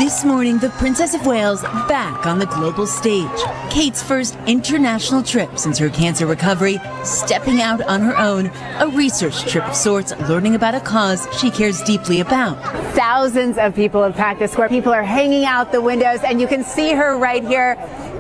This morning, the Princess of Wales back on the global stage. Kate's first international trip since her cancer recovery, stepping out on her own, a research trip of sorts, learning about a cause she cares deeply about. Thousands of people have packed the square. People are hanging out the windows, and you can see her right here,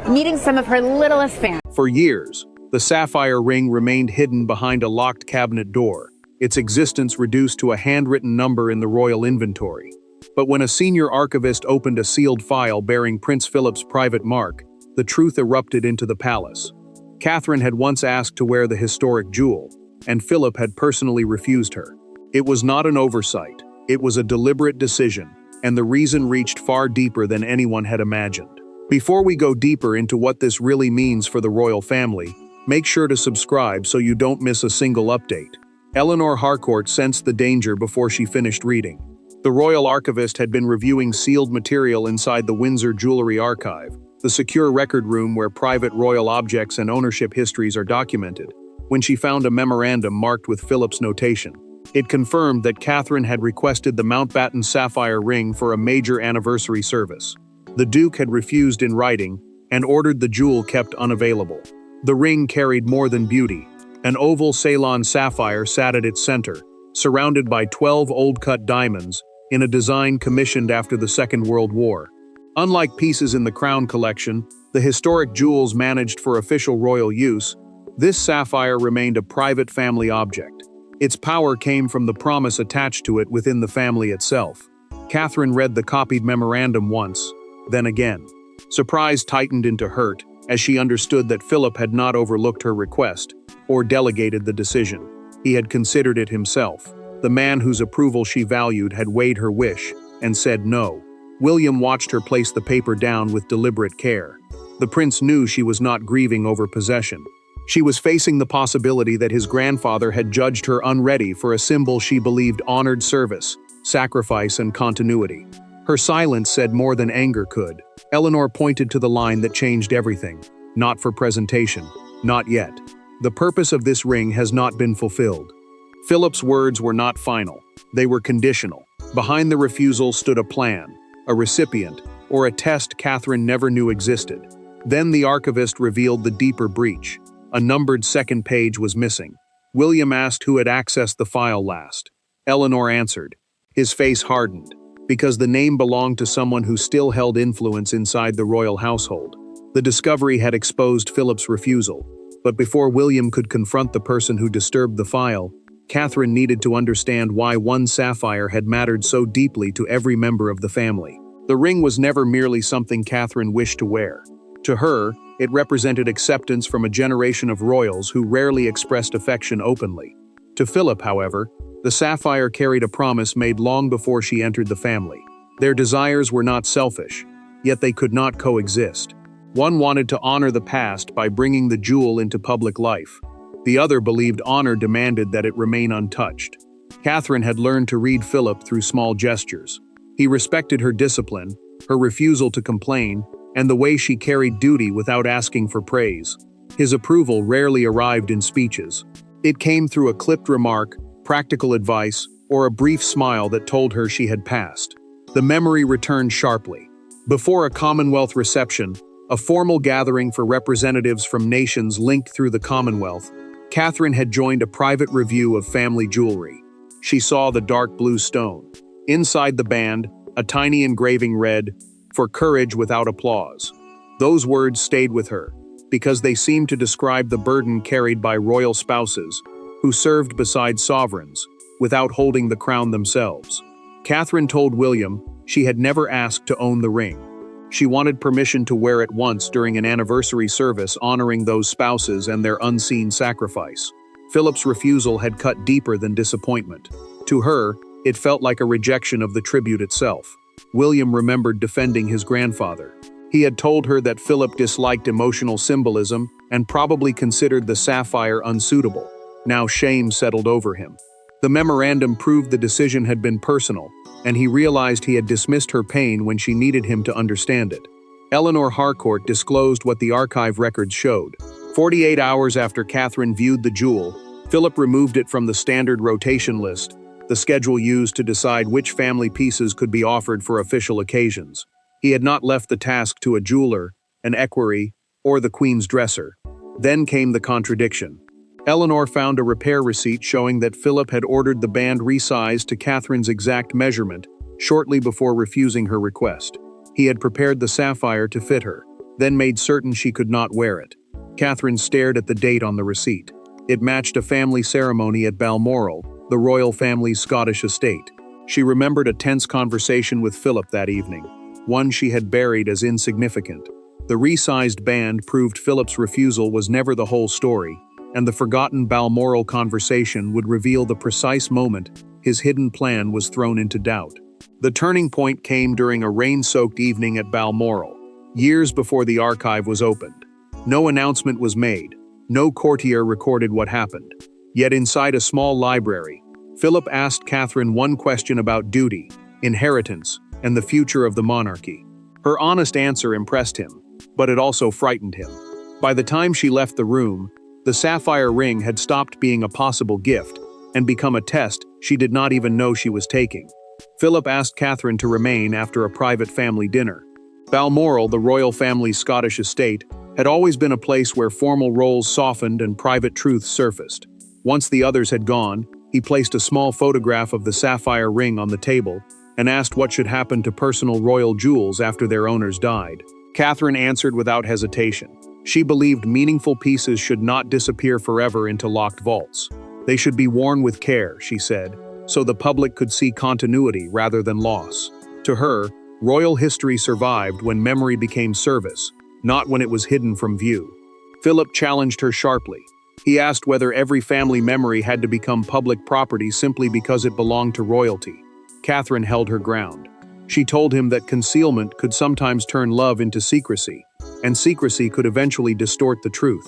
meeting some of her littlest fans. For years, the Sapphire ring remained hidden behind a locked cabinet door, its existence reduced to a handwritten number in the royal inventory. But when a senior archivist opened a sealed file bearing Prince Philip's private mark, the truth erupted into the palace. Catherine had once asked to wear the historic jewel, and Philip had personally refused her. It was not an oversight, it was a deliberate decision, and the reason reached far deeper than anyone had imagined. Before we go deeper into what this really means for the royal family, make sure to subscribe so you don't miss a single update. Eleanor Harcourt sensed the danger before she finished reading. The royal archivist had been reviewing sealed material inside the Windsor Jewelry Archive, the secure record room where private royal objects and ownership histories are documented, when she found a memorandum marked with Philip's notation. It confirmed that Catherine had requested the Mountbatten sapphire ring for a major anniversary service. The Duke had refused in writing and ordered the jewel kept unavailable. The ring carried more than beauty. An oval Ceylon sapphire sat at its center, surrounded by 12 old-cut diamonds, in a design commissioned after the Second World War. Unlike pieces in the Crown collection, the historic jewels managed for official royal use, this sapphire remained a private family object. Its power came from the promise attached to it within the family itself. Catherine read the copied memorandum once, then again. Surprise tightened into hurt as she understood that Philip had not overlooked her request or delegated the decision. He had considered it himself. The man whose approval she valued had weighed her wish and said no. William watched her place the paper down with deliberate care. The prince knew she was not grieving over possession. She was facing the possibility that his grandfather had judged her unready for a symbol she believed honored service, sacrifice, and continuity. Her silence said more than anger could. Eleanor pointed to the line that changed everything. Not for presentation. Not yet. The purpose of this ring has not been fulfilled. Philip's words were not final. They were conditional. Behind the refusal stood a plan, a recipient, or a test Catherine never knew existed. Then the archivist revealed the deeper breach. A numbered second page was missing. William asked who had accessed the file last. Eleanor answered. His face hardened, because the name belonged to someone who still held influence inside the royal household. The discovery had exposed Philip's refusal, but before William could confront the person who disturbed the file, Catherine needed to understand why one sapphire had mattered so deeply to every member of the family. The ring was never merely something Catherine wished to wear. To her, it represented acceptance from a generation of royals who rarely expressed affection openly. To Philip, however, the sapphire carried a promise made long before she entered the family. Their desires were not selfish, yet they could not coexist. One wanted to honor the past by bringing the jewel into public life. The other believed honor demanded that it remain untouched. Catherine had learned to read Philip through small gestures. He respected her discipline, her refusal to complain, and the way she carried duty without asking for praise. His approval rarely arrived in speeches. It came through a clipped remark, practical advice, or a brief smile that told her she had passed. The memory returned sharply. Before a Commonwealth reception, a formal gathering for representatives from nations linked through the Commonwealth, Catherine had joined a private review of family jewelry. She saw the dark blue stone. Inside the band, a tiny engraving read, "For courage without applause." Those words stayed with her, because they seemed to describe the burden carried by royal spouses, who served beside sovereigns, without holding the crown themselves. Catherine told William she had never asked to own the ring. She wanted permission to wear it once during an anniversary service honoring those spouses and their unseen sacrifice. Philip's refusal had cut deeper than disappointment. To her, it felt like a rejection of the tribute itself. William remembered defending his grandfather. He had told her that Philip disliked emotional symbolism and probably considered the sapphire unsuitable. Now shame settled over him. The memorandum proved the decision had been personal, and he realized he had dismissed her pain when she needed him to understand it. Eleanor Harcourt disclosed what the archive records showed. 48 hours after Catherine viewed the jewel, Philip removed it from the standard rotation list, the schedule used to decide which family pieces could be offered for official occasions. He had not left the task to a jeweler, an equerry, or the queen's dresser. Then came the contradiction. Eleanor found a repair receipt showing that Philip had ordered the band resized to Catherine's exact measurement shortly before refusing her request. He had prepared the sapphire to fit her, then made certain she could not wear it. Catherine stared at the date on the receipt. It matched a family ceremony at Balmoral, the royal family's Scottish estate. She remembered a tense conversation with Philip that evening, one she had buried as insignificant. The resized band proved Philip's refusal was never the whole story, and the forgotten Balmoral conversation would reveal the precise moment his hidden plan was thrown into doubt. The turning point came during a rain-soaked evening at Balmoral, years before the archive was opened. No announcement was made. No courtier recorded what happened. Yet inside a small library, Philip asked Catherine one question about duty, inheritance, and the future of the monarchy. Her honest answer impressed him, but it also frightened him. By the time she left the room, the sapphire ring had stopped being a possible gift and become a test she did not even know she was taking. Philip asked Catherine to remain after a private family dinner. Balmoral, the royal family's Scottish estate, had always been a place where formal roles softened and private truths surfaced. Once the others had gone, he placed a small photograph of the sapphire ring on the table and asked what should happen to personal royal jewels after their owners died. Catherine answered without hesitation. She believed meaningful pieces should not disappear forever into locked vaults. They should be worn with care, she said, so the public could see continuity rather than loss. To her, royal history survived when memory became service, not when it was hidden from view. Philip challenged her sharply. He asked whether every family memory had to become public property simply because it belonged to royalty. Catherine held her ground. She told him that concealment could sometimes turn love into secrecy, and secrecy could eventually distort the truth.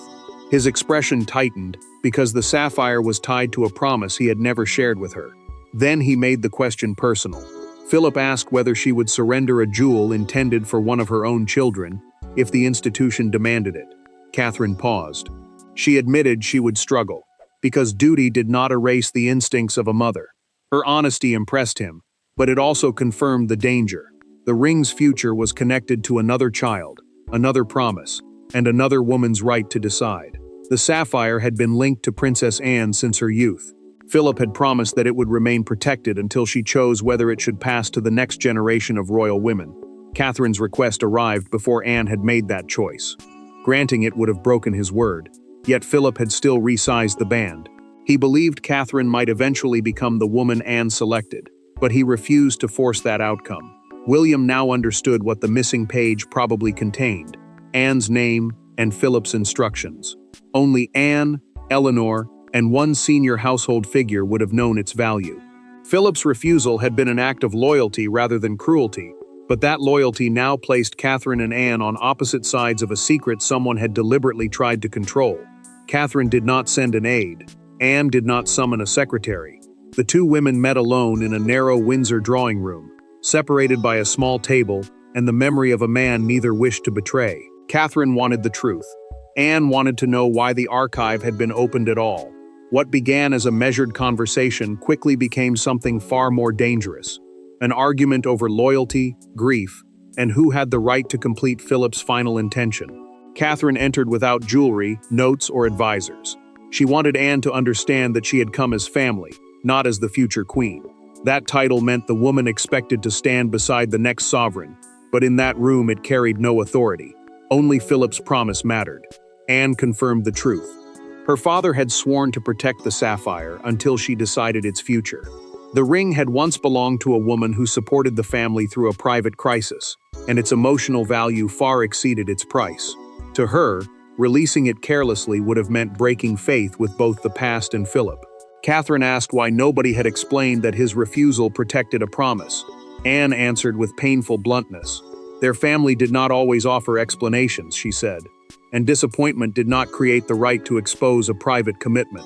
His expression tightened because the sapphire was tied to a promise he had never shared with her. Then he made the question personal. Philip asked whether she would surrender a jewel intended for one of her own children if the institution demanded it. Catherine paused. She admitted she would struggle, because duty did not erase the instincts of a mother. Her honesty impressed him, but it also confirmed the danger. The ring's future was connected to another child, another promise, and another woman's right to decide. The sapphire had been linked to Princess Anne since her youth. Philip had promised that it would remain protected until she chose whether it should pass to the next generation of royal women. Catherine's request arrived before Anne had made that choice. Granting it would have broken his word, yet Philip had still resized the band. He believed Catherine might eventually become the woman Anne selected, but he refused to force that outcome. William now understood what the missing page probably contained: Anne's name and Philip's instructions. Only Anne, Eleanor, and one senior household figure would have known its value. Philip's refusal had been an act of loyalty rather than cruelty, but that loyalty now placed Catherine and Anne on opposite sides of a secret someone had deliberately tried to control. Catherine did not send an aide. Anne did not summon a secretary. The two women met alone in a narrow Windsor drawing room, separated by a small table and the memory of a man neither wished to betray. Catherine wanted the truth. Anne wanted to know why the archive had been opened at all. What began as a measured conversation quickly became something far more dangerous. An argument over loyalty, grief, and who had the right to complete Philip's final intention. Catherine entered without jewelry, notes, or advisors. She wanted Anne to understand that she had come as family, not as the future queen. That title meant the woman expected to stand beside the next sovereign, but in that room it carried no authority. Only Philip's promise mattered. Anne confirmed the truth. Her father had sworn to protect the sapphire until she decided its future. The ring had once belonged to a woman who supported the family through a private crisis, and its emotional value far exceeded its price. To her, releasing it carelessly would have meant breaking faith with both the past and Philip. Catherine asked why nobody had explained that his refusal protected a promise. Anne answered with painful bluntness. Their family did not always offer explanations, she said, and disappointment did not create the right to expose a private commitment.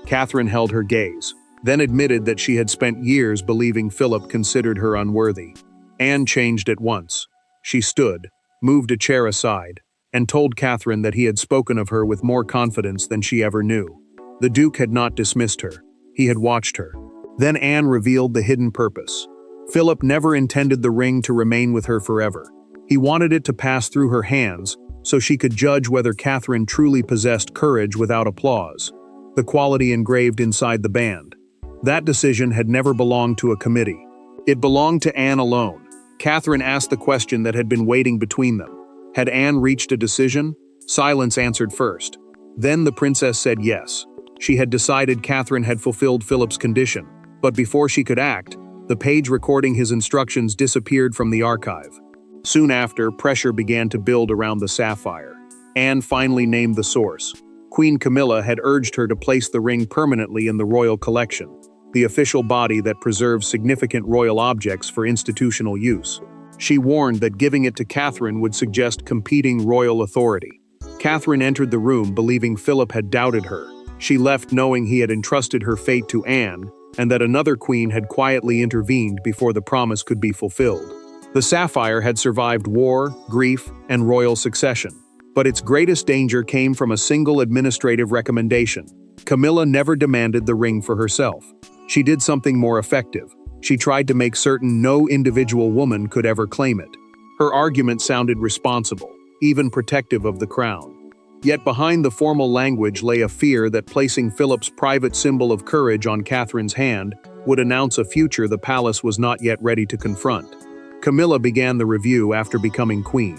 Catherine held her gaze, then admitted that she had spent years believing Philip considered her unworthy. Anne changed at once. She stood, moved a chair aside, and told Catherine that he had spoken of her with more confidence than she ever knew. The Duke had not dismissed her. He had watched her. Then Anne revealed the hidden purpose. Philip never intended the ring to remain with her forever. He wanted it to pass through her hands so she could judge whether Catherine truly possessed courage without applause, the quality engraved inside the band. That decision had never belonged to a committee. It belonged to Anne alone. Catherine asked the question that had been waiting between them. Had Anne reached a decision? Silence answered first. Then the princess said yes. She had decided Catherine had fulfilled Philip's condition, but before she could act, the page recording his instructions disappeared from the archive. Soon after, pressure began to build around the sapphire. Anne finally named the source. Queen Camilla had urged her to place the ring permanently in the royal collection, the official body that preserves significant royal objects for institutional use. She warned that giving it to Catherine would suggest competing royal authority. Catherine entered the room believing Philip had doubted her. She left knowing he had entrusted her fate to Anne, and that another queen had quietly intervened before the promise could be fulfilled. The sapphire had survived war, grief, and royal succession. But its greatest danger came from a single administrative recommendation. Camilla never demanded the ring for herself. She did something more effective. She tried to make certain no individual woman could ever claim it. Her argument sounded responsible, even protective of the crown. Yet behind the formal language lay a fear that placing Philip's private symbol of courage on Catherine's hand would announce a future the palace was not yet ready to confront. Camilla began the review after becoming queen.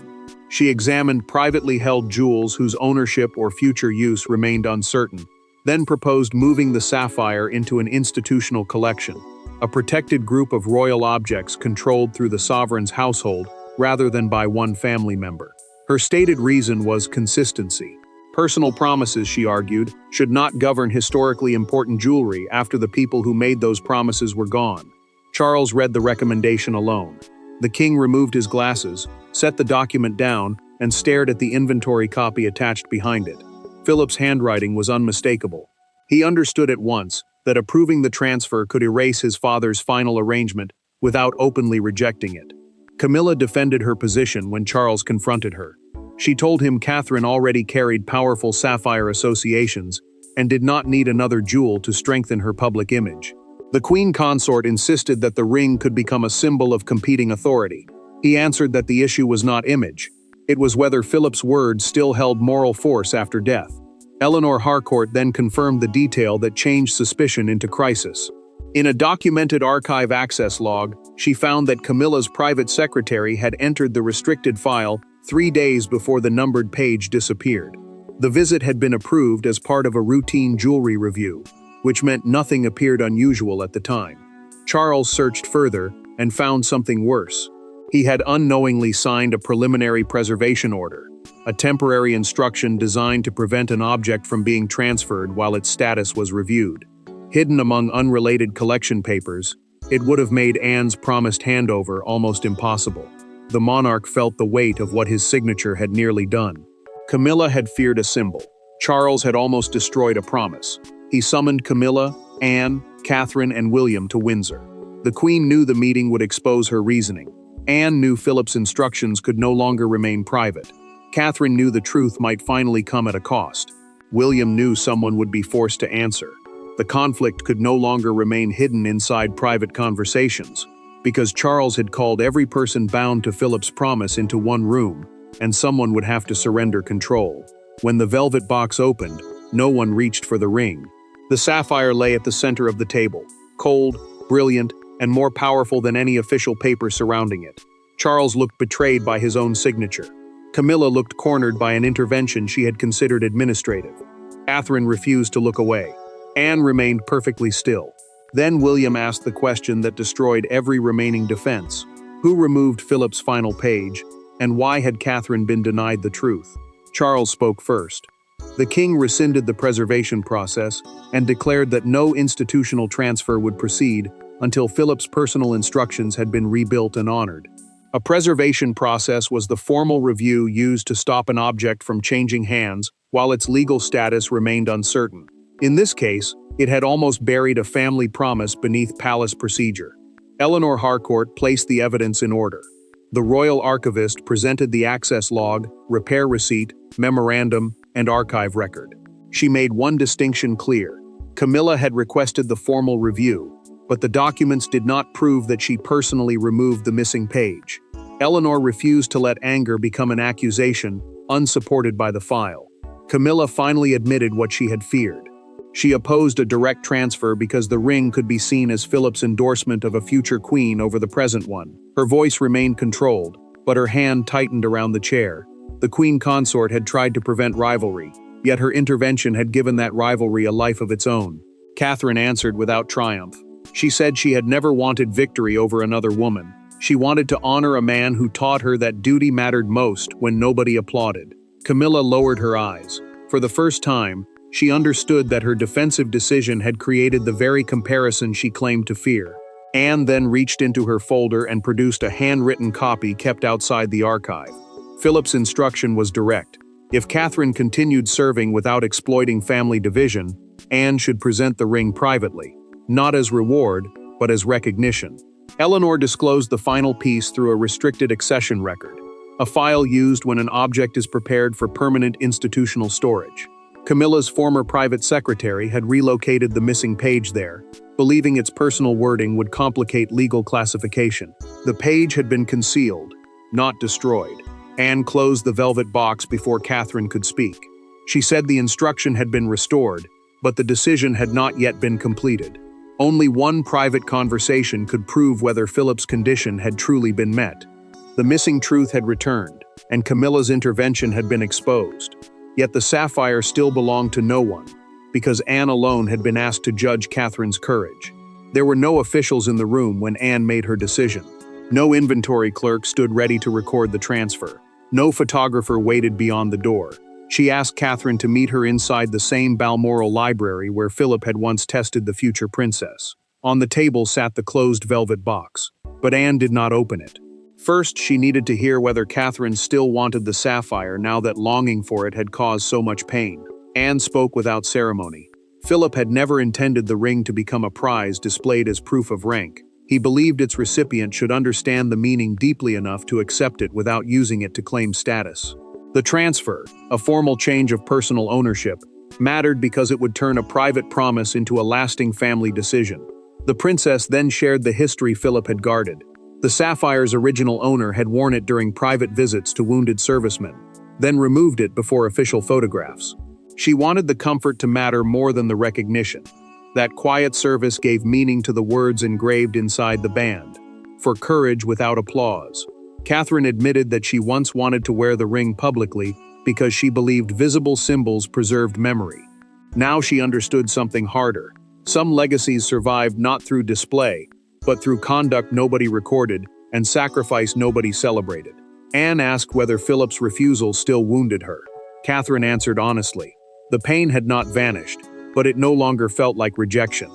She examined privately held jewels whose ownership or future use remained uncertain, then proposed moving the sapphire into an institutional collection, a protected group of royal objects controlled through the sovereign's household rather than by one family member. Her stated reason was consistency. Personal promises, she argued, should not govern historically important jewelry after the people who made those promises were gone. Charles read the recommendation alone. The king removed his glasses, set the document down, and stared at the inventory copy attached behind it. Philip's handwriting was unmistakable. He understood at once that approving the transfer could erase his father's final arrangement without openly rejecting it. Camilla defended her position when Charles confronted her. She told him Catherine already carried powerful sapphire associations and did not need another jewel to strengthen her public image. The queen consort insisted that the ring could become a symbol of competing authority. He answered that the issue was not image. It was whether Philip's words still held moral force after death. Eleanor Harcourt then confirmed the detail that changed suspicion into crisis. In a documented archive access log, she found that Camilla's private secretary had entered the restricted file 3 days before the numbered page disappeared. The visit had been approved as part of a routine jewelry review, which meant nothing appeared unusual at the time. Charles searched further and found something worse. He had unknowingly signed a preliminary preservation order, a temporary instruction designed to prevent an object from being transferred while its status was reviewed. Hidden among unrelated collection papers, it would have made Anne's promised handover almost impossible. The monarch felt the weight of what his signature had nearly done. Camilla had feared a symbol. Charles had almost destroyed a promise. He summoned Camilla, Anne, Catherine, and William to Windsor. The Queen knew the meeting would expose her reasoning. Anne knew Philip's instructions could no longer remain private. Catherine knew the truth might finally come at a cost. William knew someone would be forced to answer. The conflict could no longer remain hidden inside private conversations, because Charles had called every person bound to Philip's promise into one room, and someone would have to surrender control. When the velvet box opened, no one reached for the ring. The sapphire lay at the center of the table, cold, brilliant, and more powerful than any official paper surrounding it. Charles looked betrayed by his own signature. Camilla looked cornered by an intervention she had considered administrative. Catherine refused to look away. Anne remained perfectly still. Then William asked the question that destroyed every remaining defense. Who removed Philip's final page, and why had Catherine been denied the truth? Charles spoke first. The king rescinded the preservation process and declared that no institutional transfer would proceed until Philip's personal instructions had been rebuilt and honored. A preservation process was the formal review used to stop an object from changing hands while its legal status remained uncertain. In this case, it had almost buried a family promise beneath palace procedure. Eleanor Harcourt placed the evidence in order. The royal archivist presented the access log, repair receipt, memorandum, and archive record. She made one distinction clear. Camilla had requested the formal review, but the documents did not prove that she personally removed the missing page. Eleanor refused to let anger become an accusation, unsupported by the file. Camilla finally admitted what she had feared. She opposed a direct transfer because the ring could be seen as Philip's endorsement of a future queen over the present one. Her voice remained controlled, but her hand tightened around the chair. The queen consort had tried to prevent rivalry, yet her intervention had given that rivalry a life of its own. Catherine answered without triumph. She said she had never wanted victory over another woman. She wanted to honor a man who taught her that duty mattered most when nobody applauded. Camilla lowered her eyes. For the first time, she understood that her defensive decision had created the very comparison she claimed to fear. Anne then reached into her folder and produced a handwritten copy kept outside the archive. Philip's instruction was direct. If Catherine continued serving without exploiting family division, Anne should present the ring privately, not as reward, but as recognition. Eleanor disclosed the final piece through a restricted accession record, a file used when an object is prepared for permanent institutional storage. Camilla's former private secretary had relocated the missing page there, believing its personal wording would complicate legal classification. The page had been concealed, not destroyed. Anne closed the velvet box before Catherine could speak. She said the instruction had been restored, but the decision had not yet been completed. Only one private conversation could prove whether Philip's condition had truly been met. The missing truth had returned, and Camilla's intervention had been exposed. Yet the sapphire still belonged to no one, because Anne alone had been asked to judge Catherine's courage. There were no officials in the room when Anne made her decision. No inventory clerk stood ready to record the transfer. No photographer waited beyond the door. She asked Catherine to meet her inside the same Balmoral library where Philip had once tested the future princess. On the table sat the closed velvet box, but Anne did not open it. First, she needed to hear whether Catherine still wanted the sapphire now that longing for it had caused so much pain. Anne spoke without ceremony. Philip had never intended the ring to become a prize displayed as proof of rank. He believed its recipient should understand the meaning deeply enough to accept it without using it to claim status. The transfer, a formal change of personal ownership, mattered because it would turn a private promise into a lasting family decision. The princess then shared the history Philip had guarded. The sapphire's original owner had worn it during private visits to wounded servicemen, then removed it before official photographs. She wanted the comfort to matter more than the recognition. That quiet service gave meaning to the words engraved inside the band, "For courage without applause." Catherine admitted that she once wanted to wear the ring publicly because she believed visible symbols preserved memory. Now she understood something harder. Some legacies survived not through display, but through conduct nobody recorded and sacrifice nobody celebrated. Anne asked whether Philip's refusal still wounded her. Catherine answered honestly. The pain had not vanished, but it no longer felt like rejection.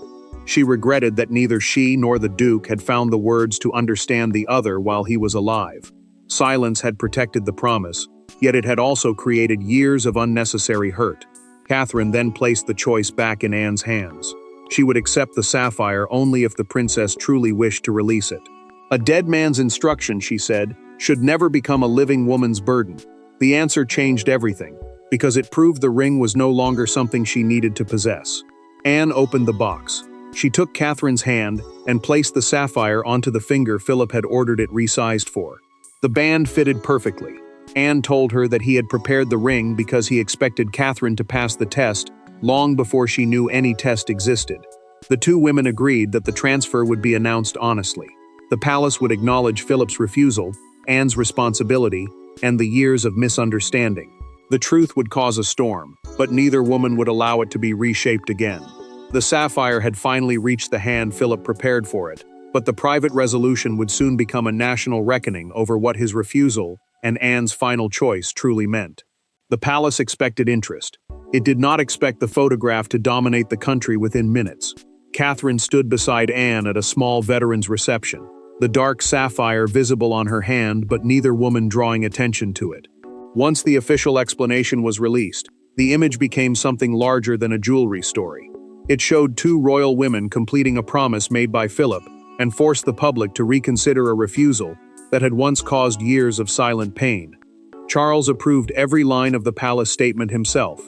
She regretted that neither she nor the Duke had found the words to understand the other while he was alive. Silence had protected the promise, yet it had also created years of unnecessary hurt. Catherine then placed the choice back in Anne's hands. She would accept the sapphire only if the princess truly wished to release it. A dead man's instruction, she said, should never become a living woman's burden. The answer changed everything, because it proved the ring was no longer something she needed to possess. Anne opened the box. She took Catherine's hand and placed the sapphire onto the finger Philip had ordered it resized for. The band fitted perfectly. Anne told her that he had prepared the ring because he expected Catherine to pass the test long before she knew any test existed. The two women agreed that the transfer would be announced honestly. The palace would acknowledge Philip's refusal, Anne's responsibility, and the years of misunderstanding. The truth would cause a storm, but neither woman would allow it to be reshaped again. The sapphire had finally reached the hand Philip prepared for it, but the private resolution would soon become a national reckoning over what his refusal and Anne's final choice truly meant. The palace expected interest. It did not expect the photograph to dominate the country within minutes. Catherine stood beside Anne at a small veterans' reception, the dark sapphire visible on her hand but neither woman drawing attention to it. Once the official explanation was released, the image became something larger than a jewelry story. It showed two royal women completing a promise made by Philip and forced the public to reconsider a refusal that had once caused years of silent pain. Charles approved every line of the palace statement himself.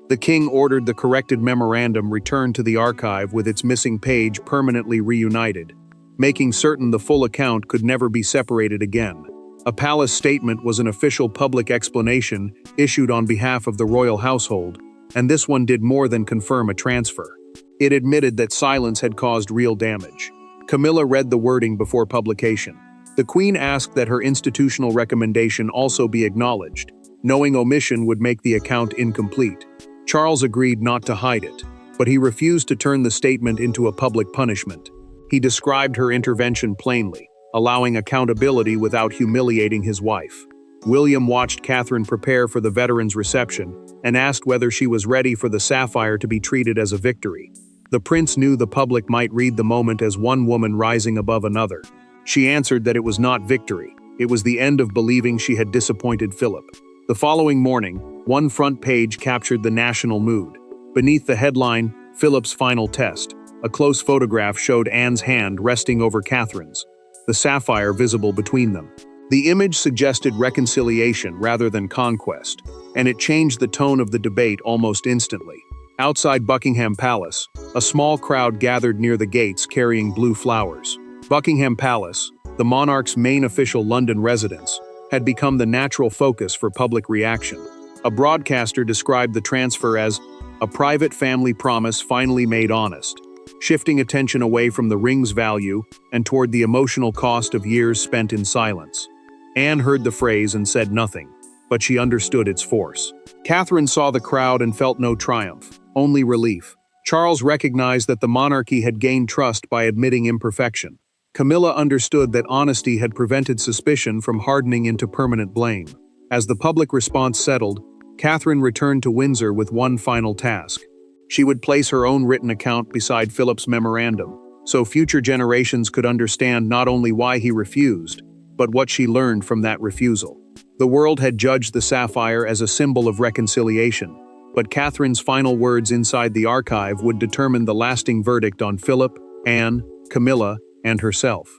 The king ordered the corrected memorandum returned to the archive with its missing page permanently reunited, making certain the full account could never be separated again. A palace statement was an official public explanation issued on behalf of the royal household, and this one did more than confirm a transfer. It admitted that silence had caused real damage. Camilla read the wording before publication. The Queen asked that her institutional recommendation also be acknowledged, knowing omission would make the account incomplete. Charles agreed not to hide it, but he refused to turn the statement into a public punishment. He described her intervention plainly, allowing accountability without humiliating his wife. William watched Catherine prepare for the veterans' reception and asked whether she was ready for the Sapphire to be treated as a victory. The prince knew the public might read the moment as one woman rising above another. She answered that it was not victory, it was the end of believing she had disappointed Philip. The following morning, one front page captured the national mood. Beneath the headline, Philip's Final Test, a close photograph showed Anne's hand resting over Catherine's, the sapphire visible between them. The image suggested reconciliation rather than conquest, and it changed the tone of the debate almost instantly. Outside Buckingham Palace, a small crowd gathered near the gates carrying blue flowers. Buckingham Palace, the monarch's main official London residence, had become the natural focus for public reaction. A broadcaster described the transfer as a private family promise finally made honest, shifting attention away from the ring's value and toward the emotional cost of years spent in silence. Anne heard the phrase and said nothing, but she understood its force. Catherine saw the crowd and felt no triumph, only relief. Charles recognized that the monarchy had gained trust by admitting imperfection. Camilla understood that honesty had prevented suspicion from hardening into permanent blame. As the public response settled, Catherine returned to Windsor with one final task. She would place her own written account beside Philip's memorandum, so future generations could understand not only why he refused, but what she learned from that refusal. The world had judged the sapphire as a symbol of reconciliation, but Catherine's final words inside the archive would determine the lasting verdict on Philip, Anne, Camilla, and herself.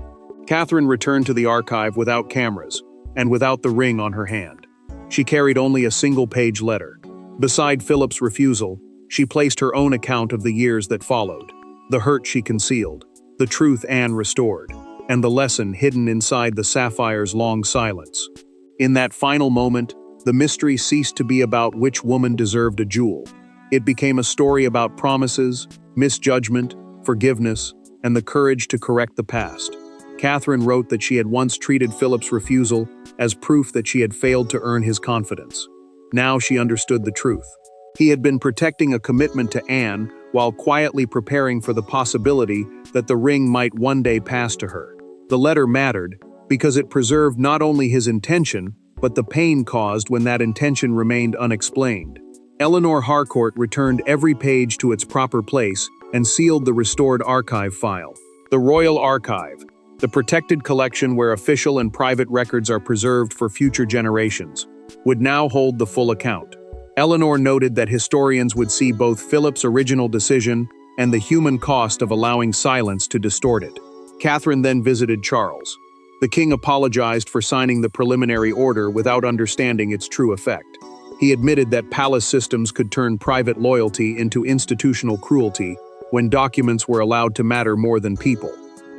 Catherine returned to the archive without cameras, and without the ring on her hand. She carried only a single-page letter. Beside Philip's refusal, she placed her own account of the years that followed, the hurt she concealed, the truth Anne restored, and the lesson hidden inside the sapphire's long silence. In that final moment, the mystery ceased to be about which woman deserved a jewel. It became a story about promises, misjudgment, forgiveness, and the courage to correct the past. Catherine wrote that she had once treated Philip's refusal as proof that she had failed to earn his confidence. Now she understood the truth. He had been protecting a commitment to Anne while quietly preparing for the possibility that the ring might one day pass to her. The letter mattered because it preserved not only his intention, but the pain caused when that intention remained unexplained. Eleanor Harcourt returned every page to its proper place and sealed the restored archive file. The Royal Archive, the protected collection where official and private records are preserved for future generations, would now hold the full account. Eleanor noted that historians would see both Philip's original decision and the human cost of allowing silence to distort it. Catherine then visited Charles. The king apologized for signing the preliminary order without understanding its true effect. He admitted that palace systems could turn private loyalty into institutional cruelty when documents were allowed to matter more than people.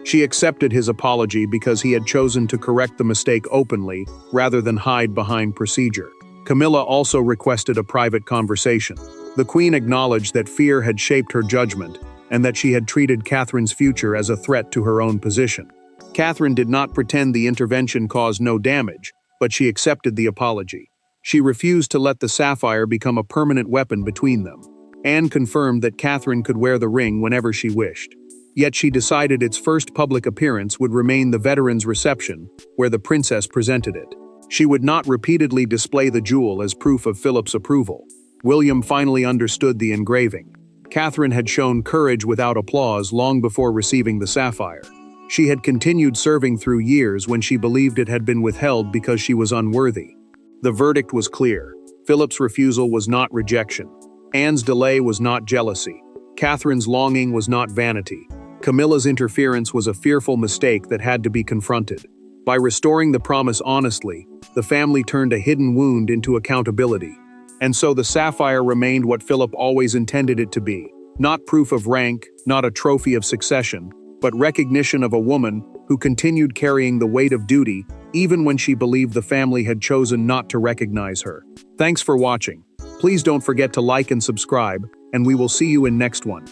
She accepted his apology because he had chosen to correct the mistake openly rather than hide behind procedure. Camilla also requested a private conversation. The Queen acknowledged that fear had shaped her judgment and that she had treated Catherine's future as a threat to her own position. Catherine did not pretend the intervention caused no damage, but she accepted the apology. She refused to let the sapphire become a permanent weapon between them. Anne confirmed that Catherine could wear the ring whenever she wished. Yet she decided its first public appearance would remain the veterans' reception, where the princess presented it. She would not repeatedly display the jewel as proof of Philip's approval. William finally understood the engraving. Catherine had shown courage without applause long before receiving the sapphire. She had continued serving through years when she believed it had been withheld because she was unworthy. The verdict was clear. Philip's refusal was not rejection. Anne's delay was not jealousy. Catherine's longing was not vanity. Camilla's interference was a fearful mistake that had to be confronted. By restoring the promise honestly, the family turned a hidden wound into accountability. And so the sapphire remained what Philip always intended it to be. Not proof of rank, not a trophy of succession, but recognition of a woman who who continued carrying the weight of duty even when she believed the family had chosen not to recognize her. Thanks for watching. Please don't forget to like and subscribe, and we will see you in next one.